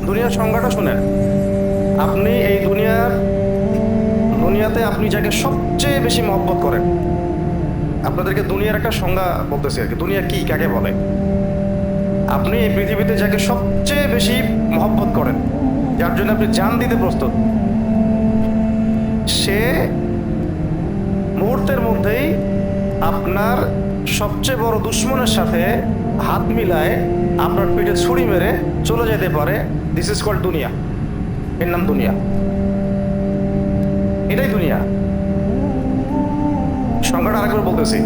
দুনিয়ার সংজ্ঞাটা শুনেন। আপনি এই দুনিয়াতে আপনি যাকে সবচেয়ে বেশি মহব্বত করেন, আপনাদেরকে দুনিয়ার একটা সংজ্ঞা বলতেছি আর কি, দুনিয়া কি কাকে বলে। আপনি এই পৃথিবীতে যাকে সবচেয়ে বেশি মহব্বত করেন, যার জন্য আপনি জান দিতে প্রস্তুত, সে মুহূর্তের মধ্যেই আপনার সবচেয়ে বড় দুশ্মনের সাথে হাত মিলায় আপনার পিঠে ছুরি মেরে চলে যেতে পারে। দিস ইজ কল্ড দুনিয়া। এর নাম দুনিয়া। এটাই দুনিয়া। সংজ্ঞাটা আরেকবার বলতেছি।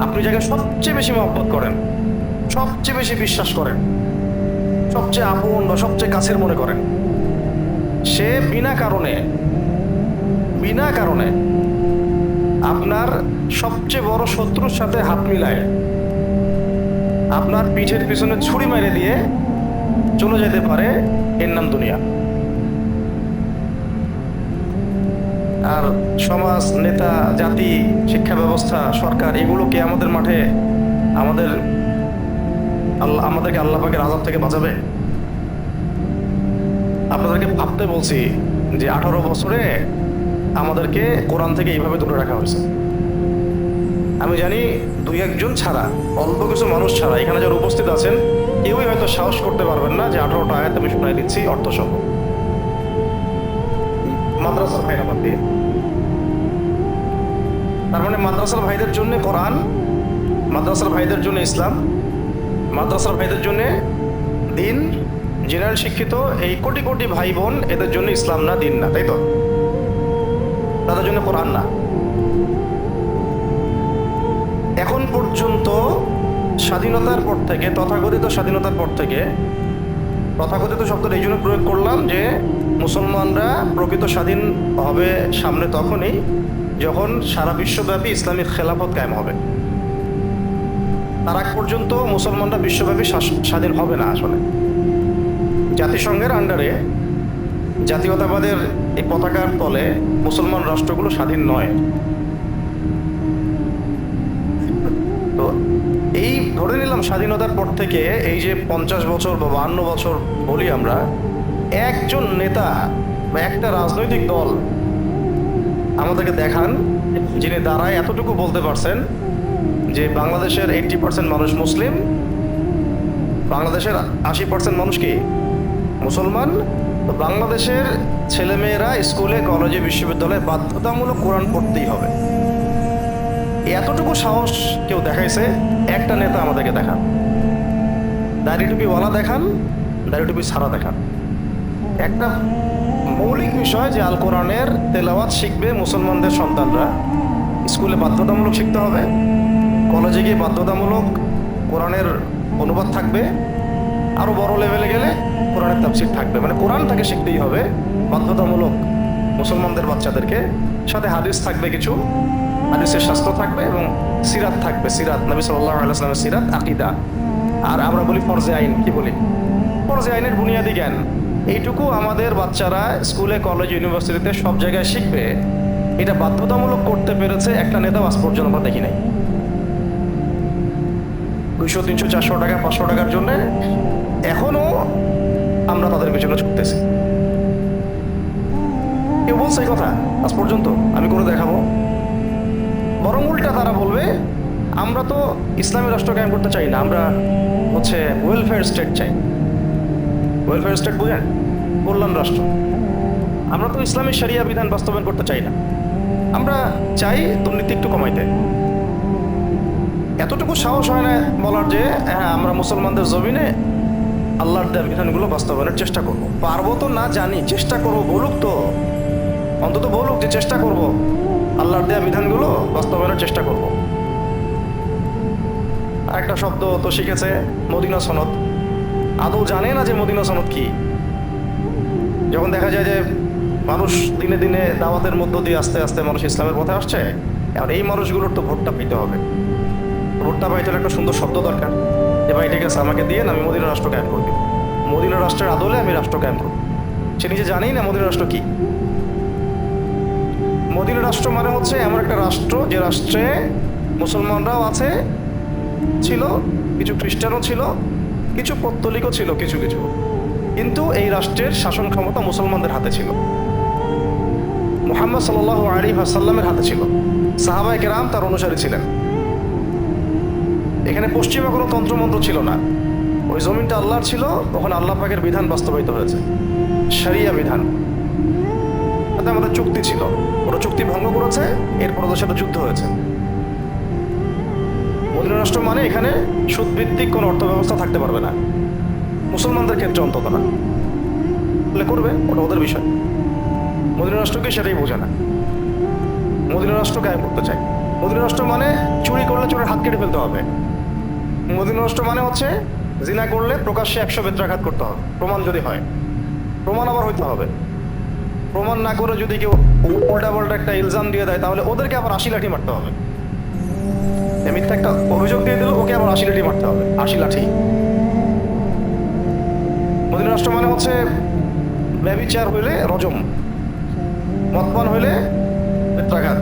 আপনি যাকে সবচেয়ে বেশি মহব্বত করেন, সবচেয়ে বেশি বিশ্বাস করেন, সবচেয়ে আপন বা সবচেয়ে কাছের মনে করেন, সে বিনা কারণে আপনার সবচেয়ে বড় শত্রুর সাথে হাত মিলায় আপনার পিঠের পিছনে ছুরি মেরে দিয়ে চলে যেতে পারে। এর নাম দুনিয়া। আর সমাজ, নেতা, জাতি, শিক্ষা ব্যবস্থা, সরকার, এগুলোকে আমাদের মাঠে আমাদেরকে আল্লাহ পাকের আযাব থেকে বাঁচাবে? আপনাদেরকে ভাবতে বলছি যে 18 বছরে আমাদেরকে কোরআন থেকে এইভাবে দূরে রাখা হয়েছে। আমি জানি 2-1 জন ছাড়া, অল্প কিছু মানুষ ছাড়া এখানে যারা উপস্থিত আছেন কেউই হয়তো সাহস করতে পারবেন না যে 18টা আয়াত আমি শুনাই দিচ্ছি অর্থসহ। মাদ্রাসার ভাইরা বাদ দিয়ে, তার মানে মাদ্রাসার ভাইদের জন্য কোরআন, মাদ্রাসার ভাইদের জন্য ইসলাম, মাদ্রাসার ভাইদের জন্য দিন, জেনারেল শিক্ষিত এই কোটি কোটি ভাই বোন, এদের জন্য ইসলাম না, দিন না, তাই তো? তাদের জন্য কোরআন না। এখন পর্যন্ত স্বাধীনতার পর থেকে, তথাকথিত স্বাধীনতার পর থেকে, তথাকথিত শব্দটা এই জন্য প্রয়োগ করলাম যে মুসলমানরা প্রকৃত স্বাধীন হবে সামনে তখনই যখন সারা বিশ্বব্যাপী ইসলামিক খেলাফত কায়েম হবে। তার আগ পর্যন্ত মুসলমানরা বিশ্বব্যাপী স্বাধীন হবে না। আসলে জাতিসংঘের আন্ডারে জাতীয়তাবাদের এই পতাকার তলে মুসলমান রাষ্ট্রগুলো স্বাধীন নয়। তো এই ধরে নিলাম স্বাধীনতার পর থেকে এই যে 50 বছর বা 52 বছর বলি আমরা, একজন নেতা বা একটা রাজনৈতিক দল আমাদেরকে দেখান যিনি দাঁড়ায় এতটুকু বলতে পারছেন যে বাংলাদেশের 80% মানুষ মুসলিম, বাংলাদেশের 80% মানুষ কি মুসলমান। তো বাংলাদেশের ছেলেমেয়েরা স্কুলে, কলেজে, বিশ্ববিদ্যালয়ে বাধ্যতামূলক কোরআন পড়তেই হবে। এতটুকু সাহস কেউ দেখাইছে? একটা নেতা আমাদেরকে দেখান। দাড়ি টুপিওয়ালা দেখান, দাড়ি টুপি ছাড়া দেখান। একটা মৌলিক বিষয় যে আল কোরআনের তেলাওয়াত শিখবে মুসলমানদের সন্তানরা, স্কুলে বাধ্যতামূলক শিখতে হবে, কলেজে গিয়ে বাধ্যতামূলক কোরআনের অনুবাদ থাকবে, আরো বড় লেভেলে গেলে কোরআনের তাফসীর থাকবে। মানে কোরআন তাকে শিখতেই হবে বাধ্যতামূলক মুসলমানদের বাচ্চাদেরকে। সাথে হাদিস থাকবে, কিছু হাদিসের শাস্ত্র থাকবে এবং সিরাত থাকবে, সিরাত নবী সাল্লাল্লাহু আলাইহি ওয়াসাল্লামের সিরাত, আকীদা। আর আমরা বলি ফরজে আইন, কি বলি? ফরজে আইনের বুনিয়াদি জ্ঞান। এইটুকু আমাদের বাচ্চারা স্কুলে, কলেজ, ইউনিভার্সিটিতে সব জায়গায় শিখবে। এটা বাধ্যতামূলক করতে পেরেছে একটা নেতা আজ পর্যন্ত আমরা দেখি নাই। 200, 300, 400 টাকা, 500 টাকার জন্য এখনো আমরা তাদের পেছনে ছুটতেছি। কেউ বলছে এই কথা আজ পর্যন্ত? আমি করে দেখাবো। বরং উল্টা তারা বলবে আমরা তো ইসলামী রাষ্ট্র কায়েম করতে চাই না, আমরা হচ্ছে ওয়েলফেয়ার স্টেট চাই। ওয়েলফেয়ার স্টেট বুঝেন? কল্যাণ রাষ্ট্র। আমরা তো ইসলামী শরিয়া বিধান বাস্তবায়ন করতে চাই না, আমরা চাই দুর্নীতি একটু কমাইতে। এতটুকু সাহস হয় না বলার যে হ্যাঁ আমরা মুসলমানদের জমিনে আল্লাহর দেয়া বিধানগুলো বাস্তবায়নের চেষ্টা করব। পারবো তো না জানি, চেষ্টা করবো, বলুক তো, অন্তত বলুক যে চেষ্টা করব, আল্লাহর দেয়া বিধানগুলো বাস্তবায়নের চেষ্টা করব। আরেকটা শব্দ তো শিখেছে, মদিনা সনদ। আদৌ জানে না যে মদিনা সনদ কি। যখন দেখা যায় যে মানুষ দিনে দিনে দাওয়াতের মধ্য দিয়ে আস্তে আস্তে মানুষ ইসলামের পথে আসছে, এখন এই মানুষগুলোর তো ভোটটা পেতে হবে। ভোটটা পাইতে হলে একটা সুন্দর শব্দ দরকার যে ভাই ঠিক আছে আমাকে দিয়ে আমি মদিনা রাষ্ট্র কায়েম করব, মদিনা রাষ্ট্রের আদলে আমি রাষ্ট্র কায়েম করব। সে নিজে জানেই না মদিনা রাষ্ট্র কি। মদিনা রাষ্ট্র মানে হচ্ছে এমন একটা রাষ্ট্র যে রাষ্ট্রে মুসলমানরাও আছে, ছিল, কিছু খ্রিস্টানও ছিল, কিছু পৌত্তলিকও ছিল, কিছু কিছু কিন্তু এই রাষ্ট্রের শাসন ক্ষমতা মুসলমানদের হাতে ছিল, মুহাম্মদ সাল্লাল্লাহু আলাইহি ওয়াসাল্লামের হাতে ছিল, সাহাবায়ে কেরাম তার অনুসারী ছিলেন। এখানে পশ্চিমা কোনো তন্ত্রমন্ত্র ছিল না, ওই জমিনটা আল্লাহর ছিল, ওখানে আল্লাহ পাকের বিধান বাস্তবায়িত হয়েছে, শরিয়া বিধান। তাতে আমাদের চুক্তি ছিল, ওরা চুক্তি ভঙ্গ করেছে, এরপর ওদের সাথে যুদ্ধ হয়েছে। মদিনা রাষ্ট্র মানে এখানে সুদভিত্তিক কোনো অর্থ ব্যবস্থা থাকতে পারবে না, মুসলমানদের ক্ষেত্রে অন্তত না। বলে করবে, ওটা ওদের বিষয়। মদিনা রাষ্ট্রকে সেটাই বোঝে না, মদিনা রাষ্ট্র কায়েম করতে চায়। মদিনা রাষ্ট্র মানে চুরি করলে চোরের হাত কেটে ফেলতে হবে। মদিনা রাষ্ট্র মানে হচ্ছে জিনা করলে প্রকাশ্যে 100 বেত্রাঘাত করতে হবে, প্রমাণ যদি হয়। প্রমাণ আবার হইতে হবে, প্রমাণ না করে যদি কেউ উল্টা পাল্টা একটা ইলজাম দিয়ে দেয় তাহলে ওদেরকে আবার 80 লাঠি মারতে হবে। মিথ্যা একটা অভিযোগ দিয়ে দিল, ওকে আবার 80 লাঠি মারতে হবে, 80 লাঠি। মদিনা রাষ্ট্র মানে হচ্ছে ব্যভিচার হইলে রজম, মদপান হইলে বেত্রাঘাত।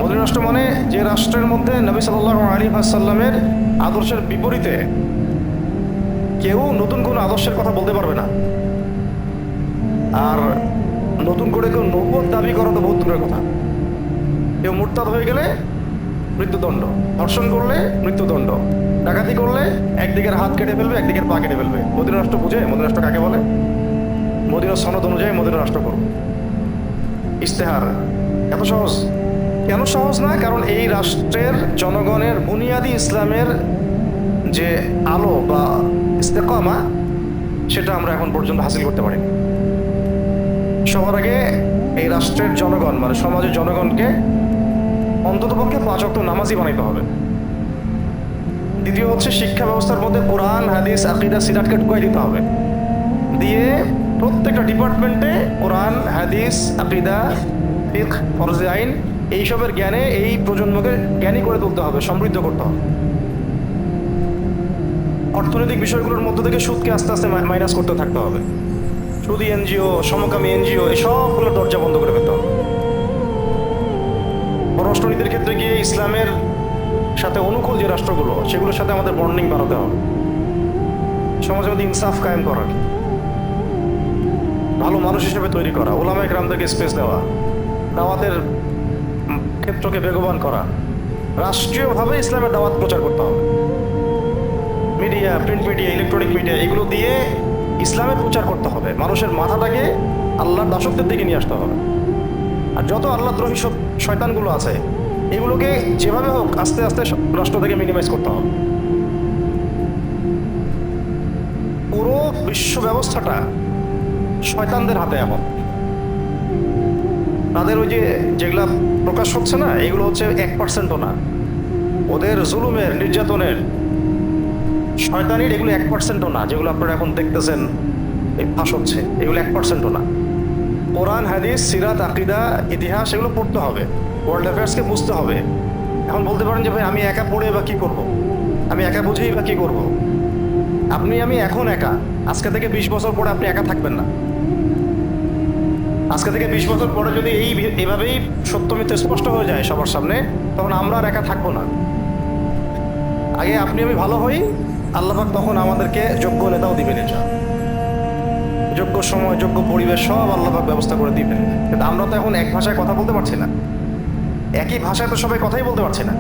মদিনা রাষ্ট্র মানে যে রাষ্ট্রের মধ্যে নবী সাল্লাল্লাহু আলাইহি ওয়াসাল্লামের আদর্শের বিপরীতে কেউ নতুন কোনো আদর্শের কথা বলতে পারবে না। আর নতুন করে কেউ নবুয়ত দাবি করা তো বহুত দূরের কথা। কেউ মুরতাদ হয়ে গেলে মৃত্যুদণ্ড, ধর্ষণ করলে মৃত্যুদণ্ড, ডাকাতি করলে একদিকের হাত কেটে ফেলবে, একদিকের পা কেটে ফেলবে। মদিনা রাষ্ট্র বুঝে? মদিনা রাষ্ট্র কাকে বলে? মদিনা সনদ অনুযায়ী মদিনা রাষ্ট্র করবে। ইস্তেহার এত সহজ? কেন সহজ না? কারণ এই রাষ্ট্রের জনগণের বুনিয়াদি ইসলামের যে আলো বা ইস্তেকামা, সেটা আমরা এখন পর্যন্ত হাসিল করতে পারিনি। সবার আগে এই রাষ্ট্রের জনগণ মানে সমাজের জনগণকে অন্ততপক্ষে 5 ওয়াক্ত নামাজি বানাইতে হবে। দ্বিতীয় হচ্ছে শিক্ষা ব্যবস্থার মধ্যে কোরআন, হাদিস, আকীদা, সিরাতকে ঢুকাই দিতে হবে। দিয়ে প্রত্যেকটা ডিপার্টমেন্টে কোরআন, হাদিস, আকীদা, ফিকহ, ফরজে আইন এইসবের জ্ঞানে এই প্রজন্মকে জ্ঞানী করে তুলতে হবে, সমৃদ্ধ করতে হবে। অর্থনৈতিক বিষয়গুলোর মধ্য থেকে সুদকে আস্তে আস্তে মাইনাস করতে থাকতে হবে। সুদী এনজিও, সমকামী এনজিও, এই সবগুলোর দরজা বন্ধ করে ফেলতে হবে। পররাষ্ট্রনীতির ক্ষেত্রে গিয়ে ইসলামের সাথে অনুকূল যে রাষ্ট্রগুলো, সেগুলোর সাথে আমাদের বন্ডিং বাড়াতে হবে। সমাজের মধ্যে ইনসাফ কায়েম করা, ভালো মানুষ হিসেবে তৈরি করা, উলামায়ে কেরামদেরকে স্পেস দেওয়া, দাওয়াতের ক্ষেত্রকে বেগবান করা, রাষ্ট্রীয়ভাবে ইসলামের দাওয়াত প্রচার করতে হবে। Media, print media, electronic media, এগুলো দিয়ে ইসলামের প্রচার করতে হবে। মানুষের মাথাটাকে আল্লাহর দাসত্বের দিকে নিয়ে আসতে হবে। আর যত আল্লাহদ্রোহী সব শয়তানগুলো আছে, এগুলোকে যেভাবে হোক আস্তে আস্তে রাষ্ট্র থেকে মিনিমাইজ করতে হবে। পুরো বিশ্ব ব্যবস্থাটা শয়তানদের হাতে এখন। তাদের ওই যেগুলা প্রকাশ হচ্ছে না, এগুলো হচ্ছে 1%ও না। ওদের জুলুমের, নির্যাতনের, শয়তানির এগুলো 1%ও না। যেগুলো আপনারা এখন দেখতেছেন এই ফাঁস হচ্ছে, এগুলো 1%ও না। কোরআন, হাদিস, সিরাত, আকীদা, ইতিহাস এগুলো পড়তে হবে, ওয়ার্ল্ড অ্যাফেয়ার্সকে বুঝতে হবে। এখন বলতে পারেন যে ভাই আমি একা পড়ে বা কী করব, আমি একা বুঝেই বা কী করব। আমি এখন একা, আজকে থেকে 20 বছর পরে আপনি একা থাকবেন না। আজকে থেকে 20 বছর পরে যদি এইভাবেই সত্য মিথ্যা স্পষ্ট হয়ে যায় সবার সামনে, তখন আমরা আর একা থাকবো না। আগে আপনি আমি ভালো হই, আল্লাহ পাক তখন আমাদেরকে যোগ্য নেতাও দিবেন, যোগ্য সময়, যোগ্য পরিবেশ সব আল্লাহ পাক ব্যবস্থা করে দিবেন। কিন্তু আমরা তো এখন এক ভাষায় কথা বলতে পারছি না, একই ভাষায় তো সবাই কথাই বলতে পারছি না।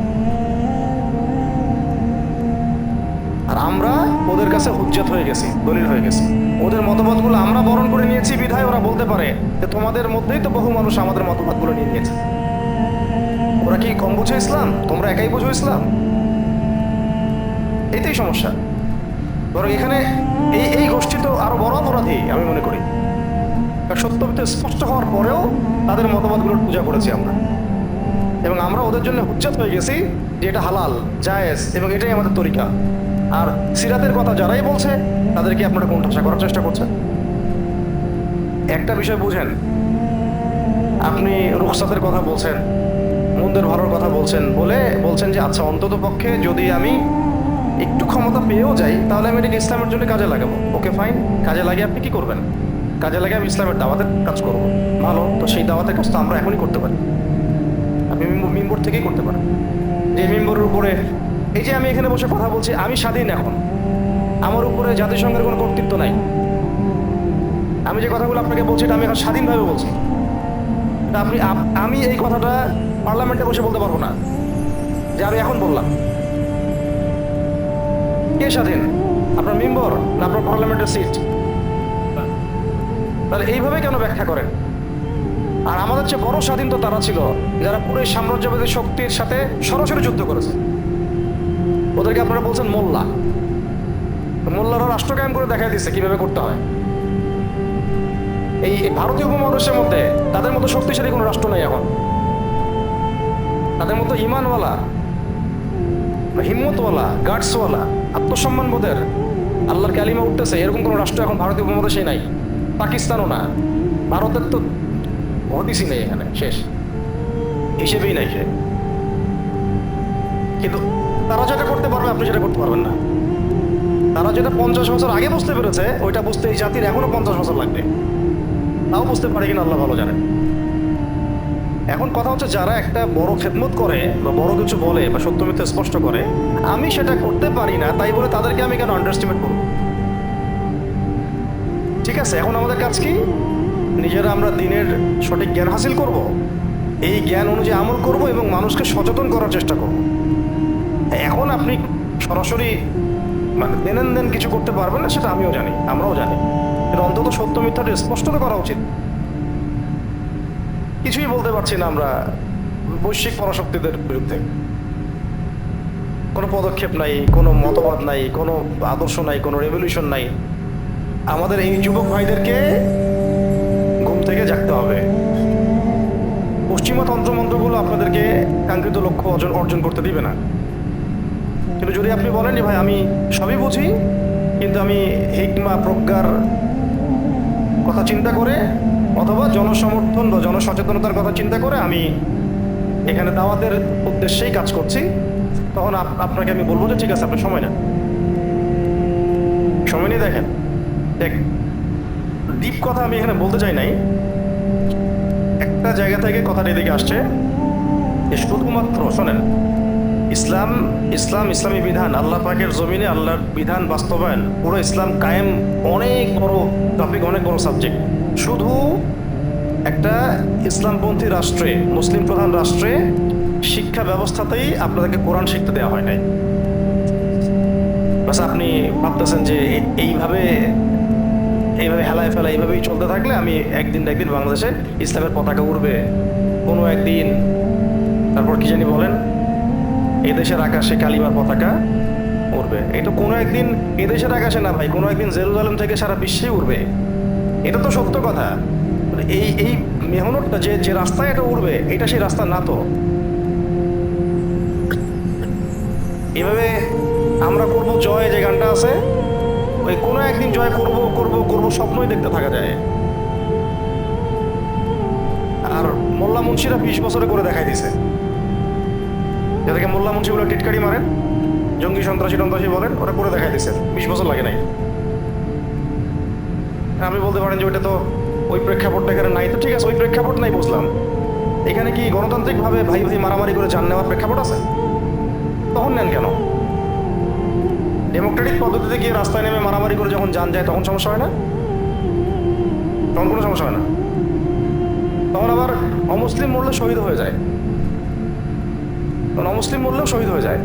আর আমরা ওদের কাছে হুজ্জত হয়ে গেছি, দলিল হয়ে গেছি। ওদের মতবাদগুলো আমরা বরণ করে নিয়েছি বিধায় ওরা বলতে পারে যে তোমাদের মধ্যেই তো বহু মানুষ আমাদের মতবাদগুলো নিয়ে নিয়েছে। ওরা কি কম বুঝে ইসলাম? তোমরা একাই বুঝো ইসলাম? এটাই সমস্যা। বরং এখানে এই গোষ্ঠী তো আরো বড় অপরাধী আমি মনে করি। সত্যমিথ্যা স্পষ্ট হওয়ার পরেও তাদের মতবাদগুলোর পূজা করেছি আমরা, এবং আমরা ওদের জন্য হুজ্জত হয়ে গেছি যে এটা হালাল, জায়েজ, এবং এটাই আমাদের তরিকা। আর সিরাতের কথা যারাই বলছে তাদেরকে আপনারা কোণঠাসা করার চেষ্টা করছেন। একটা বিষয় বুঝেন, আপনি রুখসাতের কথা বলছেন, মন্দের ভালোর কথা বলছেন যে আচ্ছা অন্তত পক্ষে যদি আমি একটু ক্ষমতা পেয়েও যাই তাহলে আমি এটাকে ইসলামের জন্য কাজে লাগাবো। ওকে ফাইন, কাজে লাগিয়ে আপনি কি করবেন? কাজে লাগিয়ে আমি ইসলামের দাওয়াতের কাজ করবো। ভালো, তো সেই দাওয়াতের কাজ তো আমরা এখনই করতে পারি। আপনি মিম্বর থেকেই করতে পারেন। যে মিম্বরের উপরে এই যে আমি এখানে বসে কথা বলছি, আমি স্বাধীন এখন। আমার উপরে জাতিসংঘের কোনো কর্তৃত্ব নাই। আমি যে কথাগুলো আপনাকে বলছি এটা আমি এখন স্বাধীনভাবে বলছি। আমি এই কথাটা পার্লামেন্টে বসে বলতে পারবো না যে আমি এখন বললাম। কে স্বাধীন? আপনার মেম্বার না আপনার পার্লামেন্টের সিট? তাহলে এইভাবে কেন ব্যাখ্যা করেন? আর আমাদের চেয়ে বড় স্বাধীন তো তারা ছিল যারা পুরো সাম্রাজ্যবাদী শক্তির সাথে সরাসরি যুদ্ধ করেছে। ওদেরকে আপনারা বলছেন মোল্লা। মোল্লারা রাষ্ট্র কায়েম করে দেখাই দিচ্ছে কিভাবে করতে হয়। এই ভারতীয় উপমহাদেশের মধ্যে তাদের মতো শক্তিশালী কোনো রাষ্ট্র নেই এখন। তাদের মতো ইমানওয়ালা, হিম্মতওয়ালা, গার্ডসওয়ালা, আত্মসম্মান বোধের, আল্লাহর কালিমা উঠতেছে এরকম কোনো রাষ্ট্র এখন ভারতীয় উপমহাদেশে নাই। পাকিস্তানও না, ভারতের তো হদিসই নেই এখানে, শেষ হিসেবেই নাই সে। কিন্তু তারা যেটা করতে পারবে আপনি সেটা করতে পারবেন না। তারা যেটা 50 বছর আগে বুঝতে পেরেছে ওইটা বুঝতে এই জাতির এখনো 50 বছর লাগবে। তাও বুঝতে পারে কিনা আল্লাহ ভালো জানেন। এখন কথা হচ্ছে যারা একটা বড় খেদমত করে বা বড় কিছু বলে বা সত্য মিথ্যা স্পষ্ট করে, আমি সেটা করতে পারি না তাই বলে তাদেরকে আমি কেন আন্ডারস্টিমেট করব? ঠিক আছে, এখন আমাদের কাজ কি? নিজেরা আমরা দিনের সঠিক জ্ঞান হাসিল করব, এই জ্ঞান অনুযায়ী আমল করব এবং মানুষকে সচেতন করার চেষ্টা করব। এখন আপনি সরাসরি মানে দেন কিছু করতে পারবেন না, সেটা আমিও জানি, আমরাও জানি। কিন্তু অন্তত সত্য মিথ্যাটা স্পষ্ট তো করা উচিত। কিছুই বলতে পারছি না আমরা বৈশ্বিক পরাশক্তিদের বিরুদ্ধে। কোনো পদক্ষেপ নাই, কোনো মতবাদ নাই, কোনো আদর্শ নাই, কোনো রেভলিউশন নাই। আমাদের এই যুবক ভাইদেরকে ঘুম থেকে জাগতে হবে। পশ্চিমা তন্ত্রমন্ত্রগুলো আপনাদেরকে কাঙ্ক্ষিত লক্ষ্য অর্জন করতে দিবে না। কিন্তু যদি আপনি বলেন যে ভাই আমি সবই বুঝি, কিন্তু আমি হিকমা প্রজ্ঞার কথা চিন্তা করে অথবা জনসমর্থন বা জনসচেতনতার কথা চিন্তা করে আমি এখানে দাওয়াতের উদ্দেশ্যেই কাজ করছি, তখন আপনাকে আমি বলবো যে ঠিক আছে, আপনি সময় নেন, সময় নিয়ে দেখেন। দেখ, ডিপ কথা আমি এখানে বলতে চাই নাই। একটা জায়গা থেকে কথাটা এদিকে আসছে যে শুধুমাত্র শোনেন, ইসলামী বিধান, আল্লাহ পাকের জমিনে আল্লাহর বিধান বাস্তবায়ন, পুরো ইসলাম কায়েম অনেক বড় টপিক, অনেক বড় সাবজেক্ট। শুধু একটা ইসলামপন্থী রাষ্ট্রে, মুসলিম প্রধান রাষ্ট্রে শিক্ষা ব্যবস্থাতেই আপনাদেরকে কোরআন শিখতে দেওয়া হয় নাই। বাস আপনি ভাবতেছেন যে এইভাবে হেলায় ফেলা এইভাবেই চলতে থাকলে আমি একদিন বাংলাদেশে ইসলামের পতাকা উড়বে কোনো একদিন। তারপর কি জানি বলেন, এদেশের আকাশে কালিমার পতাকা উড়বে। এটা কোনো একদিন এদেশের আকাশে না ভাই, কোনো একদিন জেরুজালেম থেকে সারা বিশ্বে উড়বে। এটা তো সত্য কথা। এই মেহনতটা যে রাস্তায় এটা উড়বে, এটা সেই রাস্তা না। তো এভাবে আমরা করব জয়, যে গানটা আছে, ওই কোনো একদিন জয় করব করব করব স্বপ্নই দেখতে থাকা যায়। আর মোল্লা মুন্সিরা 20 বছরে করে দেখাই দিছে। যাদেরকে মোল্লা মুন্সি বলে টিটকারি মারেন, জঙ্গি সন্ত্রাসী বলেন, ওরা করে দেখাই দিছে, 20 বছর লাগে নাই। আপনি বলতে পারেন যে ওইটা তো ওই প্রেক্ষাপটটা এখানে নাই। তো ঠিক আছে, ওই প্রেক্ষাপট নাই বুঝলাম। এখানে কি গণতান্ত্রিকভাবে ভাই মারামারি করে জান নেওয়ার প্রেক্ষাপট আছে? তখন নেন কেন? ডেমোক্রেটিক পদ্ধতিতে গিয়ে রাস্তায় নেমে মারামারি করে যখন জান যায় তখন সমস্যা হয় না? তখন কোনো সমস্যা হয় না। তখন আবার অমুসলিম মরলে শহীদ হয়ে যায়, তখন অমুসলিম মরলেও শহীদ হয়ে যায়।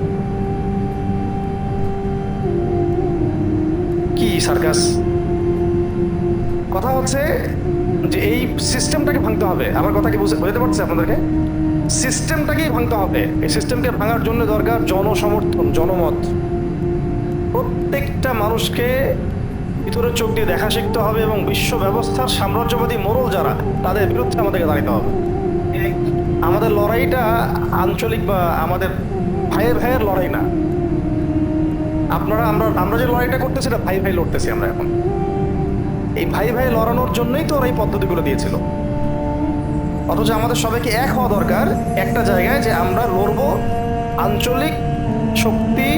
কি সার্কাস? কথা হচ্ছে যে এই সিস্টেমটাকে ভাঙতে হবে। আমার কথা কি বুঝতে পারছে আপনাদেরকে? সিস্টেমটাকেই ভাঙতে হবে। এই সিস্টেমকে ভাঙার জন্য দরকার জনসমর্থন, জনমত। প্রত্যেকটা মানুষকে ভিতরের চোখ দিয়ে দেখা শিখতে হবে এবং বিশ্ব ব্যবস্থার সাম্রাজ্যবাদী মোড়ল যারা, তাদের বিরুদ্ধে আমাদেরকে দাঁড়াতে হবে। আমাদের লড়াইটা আঞ্চলিক বা আমাদের ভাইয়ের লড়াই না। আমরা যে লড়াইটা করতেছি এটা ভাই লড়তেছি আমরা এখন। এই ভাই লড়ানোর জন্যই তো ওরা এই পদ্ধতিগুলো দিয়েছিল। অথচ আমাদের সবাইকে এক হওয়া দরকার একটা জায়গায়, যে আমরা লড়বো আঞ্চলিক শক্তি,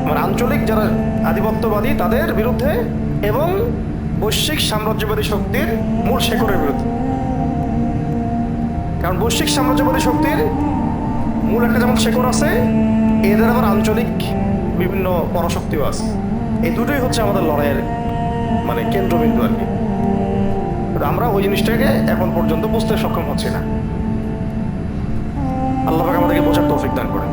মানে আঞ্চলিক যারা আধিপত্যবাদী তাদের বিরুদ্ধে এবং বৈশ্বিক সাম্রাজ্যবাদী শক্তির মূল শেকড়ের বিরুদ্ধে। কারণ বৈশ্বিক সাম্রাজ্যবাদী শক্তির মূল একটা যেমন শেকড় আছে, এদের আবার আঞ্চলিক বিভিন্ন পরাশক্তিও আছে। এই দুটোই হচ্ছে আমাদের লড়াইয়ের মানে কেন্দ্রবিন্দু আর কি। কিন্তু আমরা ওই জিনিসটাকে এখন পর্যন্ত বুঝতে সক্ষম হচ্ছি না। আল্লাহ পাক আমাদেরকে বোঝার তৌফিক দান করেন।